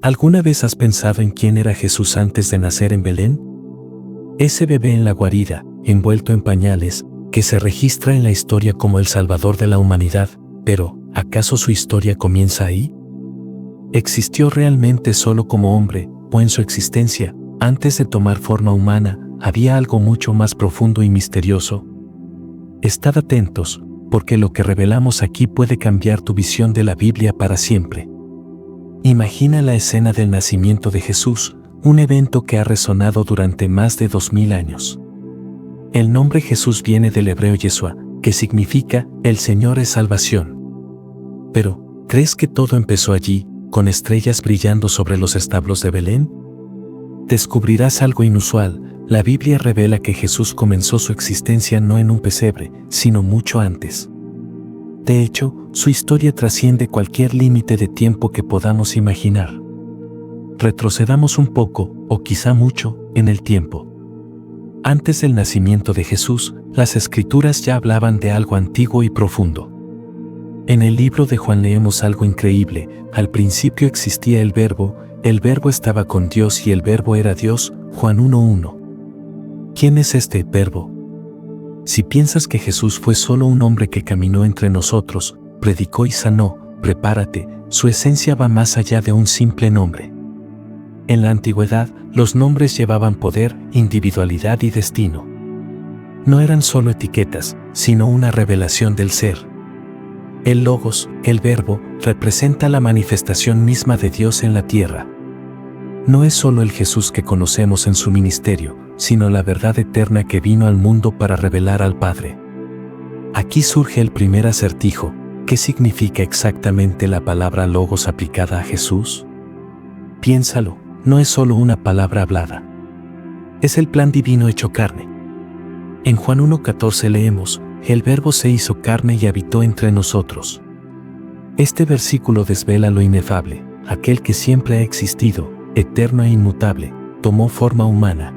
¿Alguna vez has pensado en quién era Jesús antes de nacer en Belén? Ese bebé en la guarida, envuelto en pañales, que se registra en la historia como el Salvador de la humanidad, pero ¿acaso su historia comienza ahí? ¿Existió realmente solo como hombre, o en su existencia, antes de tomar forma humana, había algo mucho más profundo y misterioso? Estad atentos, porque lo que revelamos aquí puede cambiar tu visión de la Biblia para siempre. Imagina la escena del nacimiento de Jesús, un evento que ha resonado durante más de 2000 años. El nombre Jesús viene del hebreo Yeshua, que significa «El Señor es salvación». Pero, ¿crees que todo empezó allí, con estrellas brillando sobre los establos de Belén? Descubrirás algo inusual. La Biblia revela que Jesús comenzó su existencia no en un pesebre, sino mucho antes. De hecho, su historia trasciende cualquier límite de tiempo que podamos imaginar. Retrocedamos un poco, o quizá mucho, en el tiempo. Antes del nacimiento de Jesús, las Escrituras ya hablaban de algo antiguo y profundo. En el libro de Juan leemos algo increíble. Al principio existía el Verbo estaba con Dios y el Verbo era Dios, Juan 1:1. ¿Quién es este Verbo? Si piensas que Jesús fue solo un hombre que caminó entre nosotros, predicó y sanó, prepárate, su esencia va más allá de un simple nombre. En la antigüedad, los nombres llevaban poder, individualidad y destino. No eran solo etiquetas, sino una revelación del ser. El Logos, el Verbo, representa la manifestación misma de Dios en la tierra. No es solo el Jesús que conocemos en su ministerio, sino la verdad eterna que vino al mundo para revelar al Padre. Aquí surge el primer acertijo. ¿Qué significa exactamente la palabra Logos aplicada a Jesús? Piénsalo, no es solo una palabra hablada. Es el plan divino hecho carne. En Juan 1:14 leemos, el Verbo se hizo carne y habitó entre nosotros. Este versículo desvela lo inefable, aquel que siempre ha existido, eterno e inmutable, tomó forma humana.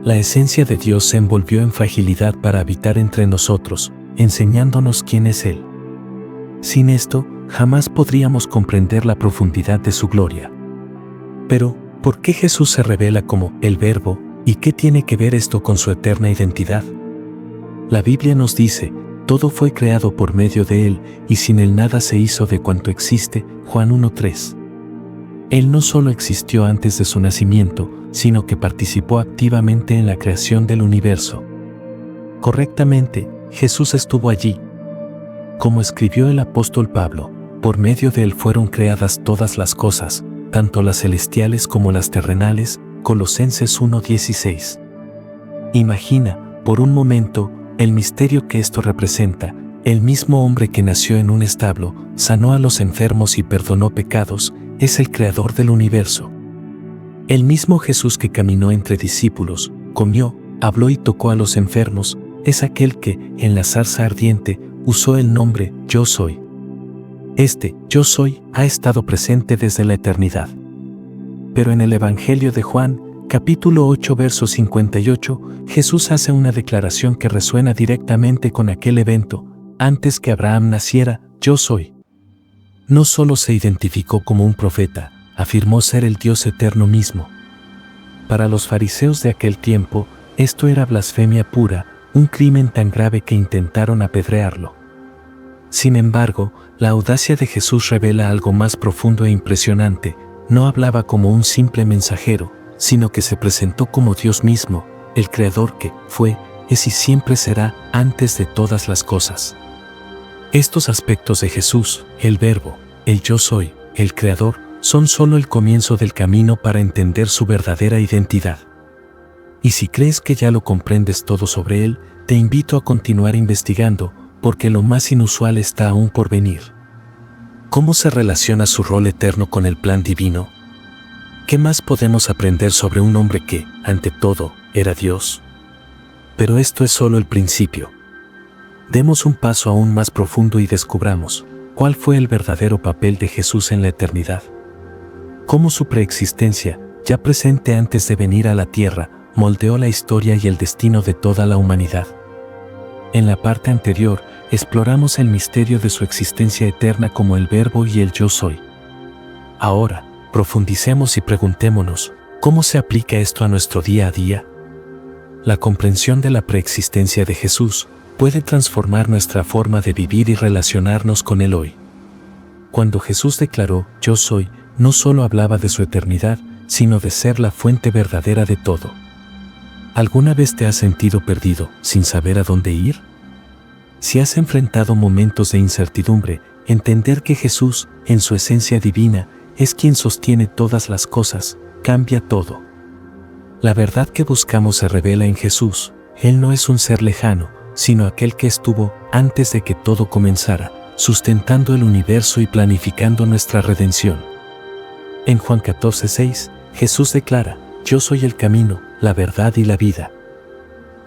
La esencia de Dios se envolvió en fragilidad para habitar entre nosotros, enseñándonos quién es Él. Sin esto, jamás podríamos comprender la profundidad de su gloria. Pero, ¿por qué Jesús se revela como el Verbo, y qué tiene que ver esto con su eterna identidad? La Biblia nos dice, todo fue creado por medio de Él, y sin Él nada se hizo de cuanto existe, Juan 1:3. Él no solo existió antes de su nacimiento, sino que participó activamente en la creación del universo. Correctamente, Jesús estuvo allí. Como escribió el apóstol Pablo, por medio de Él fueron creadas todas las cosas, tanto las celestiales como las terrenales, Colosenses 1:16. Imagina, por un momento, el misterio que esto representa. El mismo hombre que nació en un establo, sanó a los enfermos y perdonó pecados, es el creador del universo. El mismo Jesús que caminó entre discípulos, comió, habló y tocó a los enfermos, es aquel que, en la zarza ardiente, usó el nombre Yo Soy. Este Yo Soy ha estado presente desde la eternidad. Pero en el Evangelio de Juan, capítulo 8, verso 58, Jesús hace una declaración que resuena directamente con aquel evento. Antes que Abraham naciera, Yo Soy. No solo se identificó como un profeta, afirmó ser el Dios eterno mismo. Para los fariseos de aquel tiempo, esto era blasfemia pura, un crimen tan grave que intentaron apedrearlo. Sin embargo, la audacia de Jesús revela algo más profundo e impresionante. No hablaba como un simple mensajero, sino que se presentó como Dios mismo, el Creador que fue, es y siempre será, antes de todas las cosas. Estos aspectos de Jesús, el Verbo, el Yo Soy, el Creador, son solo el comienzo del camino para entender su verdadera identidad. Y si crees que ya lo comprendes todo sobre Él, te invito a continuar investigando, porque lo más inusual está aún por venir. ¿Cómo se relaciona su rol eterno con el plan divino? ¿Qué más podemos aprender sobre un hombre que, ante todo, era Dios? Pero esto es solo el principio. Demos un paso aún más profundo y descubramos cuál fue el verdadero papel de Jesús en la eternidad. Cómo su preexistencia, ya presente antes de venir a la tierra, moldeó la historia y el destino de toda la humanidad. En la parte anterior, exploramos el misterio de su existencia eterna como el Verbo y el Yo Soy. Ahora, profundicemos y preguntémonos, ¿cómo se aplica esto a nuestro día a día? La comprensión de la preexistencia de Jesús puede transformar nuestra forma de vivir y relacionarnos con Él hoy. Cuando Jesús declaró, "Yo soy", no solo hablaba de su eternidad, sino de ser la fuente verdadera de todo. ¿Alguna vez te has sentido perdido, sin saber a dónde ir? Si has enfrentado momentos de incertidumbre, entender que Jesús, en su esencia divina, es quien sostiene todas las cosas, cambia todo. La verdad que buscamos se revela en Jesús. Él no es un ser lejano, sino aquel que estuvo antes de que todo comenzara, sustentando el universo y planificando nuestra redención. En Juan 14:6, Jesús declara, "Yo soy el camino, la verdad y la vida".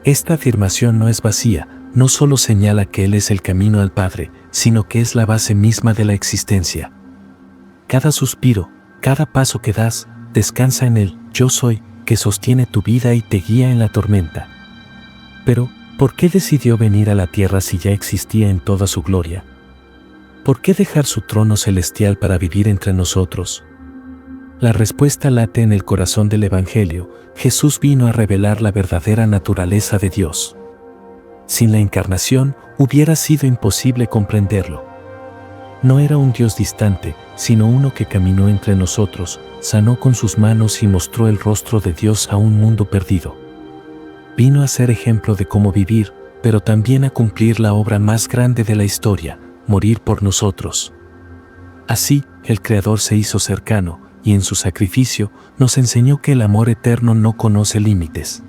Esta afirmación no es vacía, no solo señala que Él es el camino al Padre, sino que es la base misma de la existencia. Cada suspiro, cada paso que das, descansa en Él, "Yo soy", que sostiene tu vida y te guía en la tormenta. Pero, ¿por qué decidió venir a la tierra si ya existía en toda su gloria? ¿Por qué dejar su trono celestial para vivir entre nosotros? La respuesta late en el corazón del Evangelio. Jesús vino a revelar la verdadera naturaleza de Dios. Sin la encarnación, hubiera sido imposible comprenderlo. No era un Dios distante, sino uno que caminó entre nosotros, sanó con sus manos y mostró el rostro de Dios a un mundo perdido. Vino a ser ejemplo de cómo vivir, pero también a cumplir la obra más grande de la historia, morir por nosotros. Así, el Creador se hizo cercano, y en su sacrificio nos enseñó que el amor eterno no conoce límites.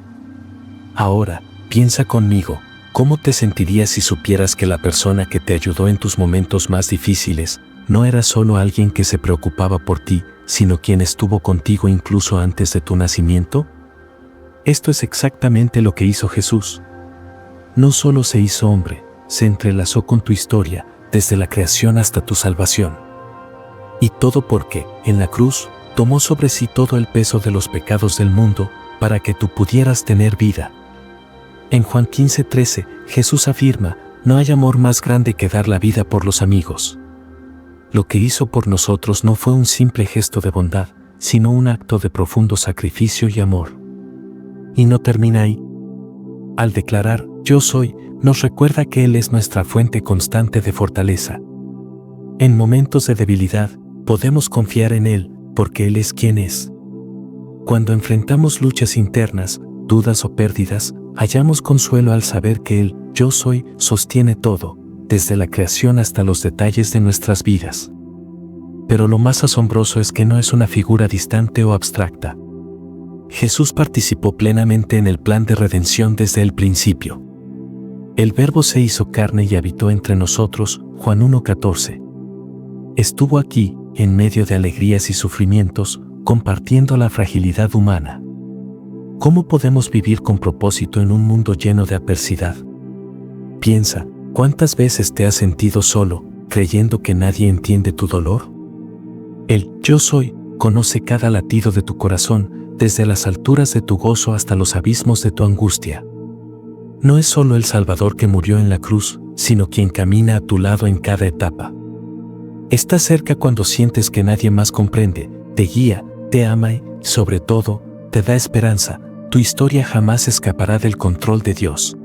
Ahora, piensa conmigo, ¿cómo te sentirías si supieras que la persona que te ayudó en tus momentos más difíciles no era solo alguien que se preocupaba por ti, sino quien estuvo contigo incluso antes de tu nacimiento? Esto es exactamente lo que hizo Jesús. No solo se hizo hombre, se entrelazó con tu historia, desde la creación hasta tu salvación. Y todo porque, en la cruz, tomó sobre sí todo el peso de los pecados del mundo, para que tú pudieras tener vida. En Juan 15:13, Jesús afirma, "No hay amor más grande que dar la vida por los amigos". Lo que hizo por nosotros no fue un simple gesto de bondad, sino un acto de profundo sacrificio y amor. Y no termina ahí. Al declarar, "Yo soy", nos recuerda que Él es nuestra fuente constante de fortaleza. En momentos de debilidad, podemos confiar en Él, porque Él es quien es. Cuando enfrentamos luchas internas, dudas o pérdidas, hallamos consuelo al saber que Él, "Yo soy", sostiene todo, desde la creación hasta los detalles de nuestras vidas. Pero lo más asombroso es que no es una figura distante o abstracta. Jesús participó plenamente en el plan de redención desde el principio. El Verbo se hizo carne y habitó entre nosotros, Juan 1:14. Estuvo aquí, en medio de alegrías y sufrimientos, compartiendo la fragilidad humana. ¿Cómo podemos vivir con propósito en un mundo lleno de adversidad? Piensa, ¿cuántas veces te has sentido solo, creyendo que nadie entiende tu dolor? El "Yo soy" conoce cada latido de tu corazón, desde las alturas de tu gozo hasta los abismos de tu angustia. No es solo el Salvador que murió en la cruz, sino quien camina a tu lado en cada etapa. Está cerca cuando sientes que nadie más comprende, te guía, te ama y, sobre todo, te da esperanza. Tu historia jamás escapará del control de Dios.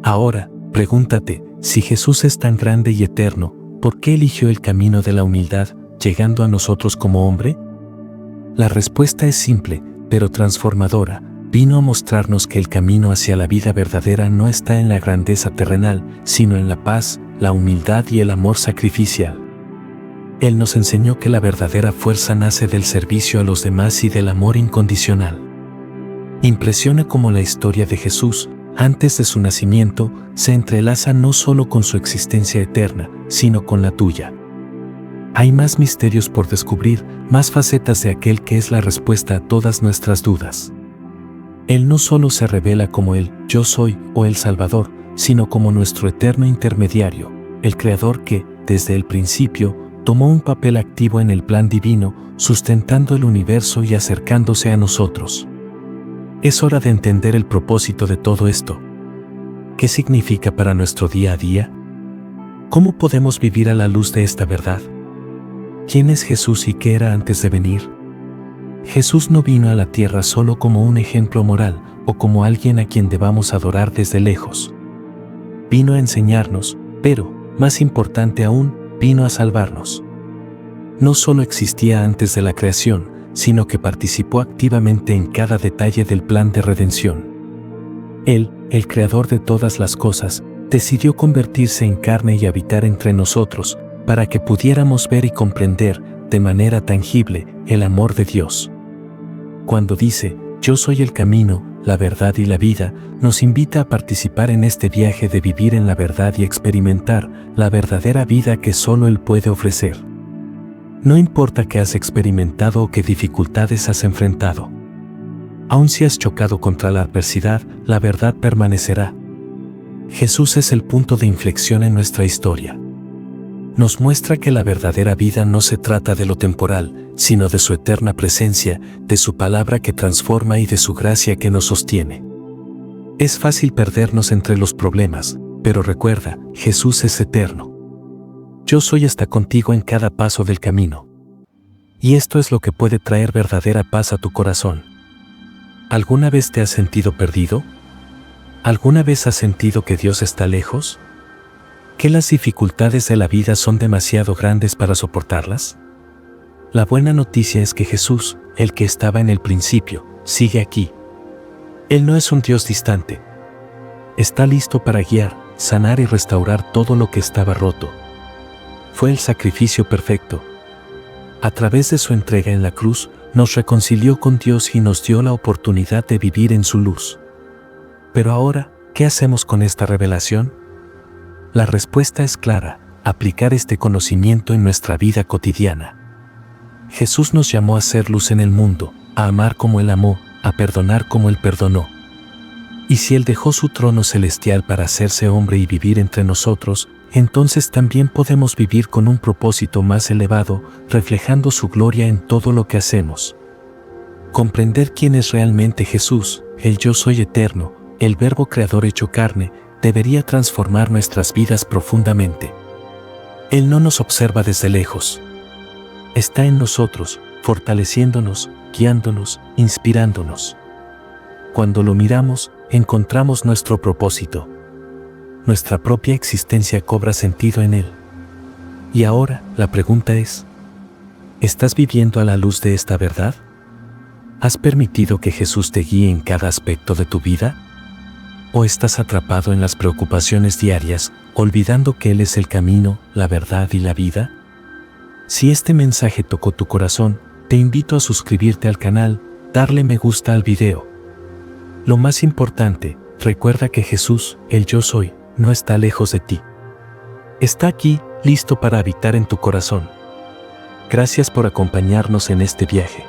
Ahora, pregúntate, si Jesús es tan grande y eterno, ¿por qué eligió el camino de la humildad, llegando a nosotros como hombre? La respuesta es simple, pero transformadora. Vino a mostrarnos que el camino hacia la vida verdadera no está en la grandeza terrenal, sino en la paz, la humildad y el amor sacrificial. Él nos enseñó que la verdadera fuerza nace del servicio a los demás y del amor incondicional. Impresiona cómo la historia de Jesús, antes de su nacimiento, se entrelaza no solo con su existencia eterna, sino con la tuya. Hay más misterios por descubrir, más facetas de aquel que es la respuesta a todas nuestras dudas. Él no solo se revela como el "Yo soy" o el Salvador, sino como nuestro eterno intermediario, el Creador que, desde el principio, tomó un papel activo en el plan divino, sustentando el universo y acercándose a nosotros. Es hora de entender el propósito de todo esto. ¿Qué significa para nuestro día a día? ¿Cómo podemos vivir a la luz de esta verdad? ¿Quién es Jesús y qué era antes de venir? Jesús no vino a la tierra solo como un ejemplo moral o como alguien a quien debamos adorar desde lejos. Vino a enseñarnos, pero, más importante aún, vino a salvarnos. No solo existía antes de la creación, sino que participó activamente en cada detalle del plan de redención. Él, el creador de todas las cosas, decidió convertirse en carne y habitar entre nosotros, para que pudiéramos ver y comprender, de manera tangible, el amor de Dios. Cuando dice, yo soy el camino, la verdad y la vida, nos invita a participar en este viaje de vivir en la verdad y experimentar la verdadera vida que solo Él puede ofrecer. No importa qué has experimentado o qué dificultades has enfrentado. Aun si has chocado contra la adversidad, la verdad permanecerá. Jesús es el punto de inflexión en nuestra historia. Nos muestra que la verdadera vida no se trata de lo temporal, sino de su eterna presencia, de su palabra que transforma y de su gracia que nos sostiene. Es fácil perdernos entre los problemas, pero recuerda, Jesús es eterno. Yo soy hasta contigo en cada paso del camino. Y esto es lo que puede traer verdadera paz a tu corazón. ¿Alguna vez te has sentido perdido? ¿Alguna vez has sentido que Dios está lejos? ¿Que las dificultades de la vida son demasiado grandes para soportarlas? La buena noticia es que Jesús, el que estaba en el principio, sigue aquí. Él no es un Dios distante. Está listo para guiar, sanar y restaurar todo lo que estaba roto. Fue el sacrificio perfecto. A través de su entrega en la cruz, nos reconcilió con Dios y nos dio la oportunidad de vivir en su luz. Pero ahora, ¿qué hacemos con esta revelación? La respuesta es clara: aplicar este conocimiento en nuestra vida cotidiana. Jesús nos llamó a ser luz en el mundo, a amar como Él amó, a perdonar como Él perdonó. Y si Él dejó su trono celestial para hacerse hombre y vivir entre nosotros, entonces también podemos vivir con un propósito más elevado, reflejando su gloria en todo lo que hacemos. Comprender quién es realmente Jesús, el Yo Soy eterno, el Verbo creador hecho carne, debería transformar nuestras vidas profundamente. Él no nos observa desde lejos. Está en nosotros, fortaleciéndonos, guiándonos, inspirándonos. Cuando lo miramos, encontramos nuestro propósito. Nuestra propia existencia cobra sentido en Él. Y ahora, la pregunta es: ¿estás viviendo a la luz de esta verdad? ¿Has permitido que Jesús te guíe en cada aspecto de tu vida? ¿O estás atrapado en las preocupaciones diarias, olvidando que Él es el camino, la verdad y la vida? Si este mensaje tocó tu corazón, te invito a suscribirte al canal, darle me gusta al video. Lo más importante, recuerda que Jesús, el Yo Soy, no está lejos de ti. Está aquí, listo para habitar en tu corazón. Gracias por acompañarnos en este viaje.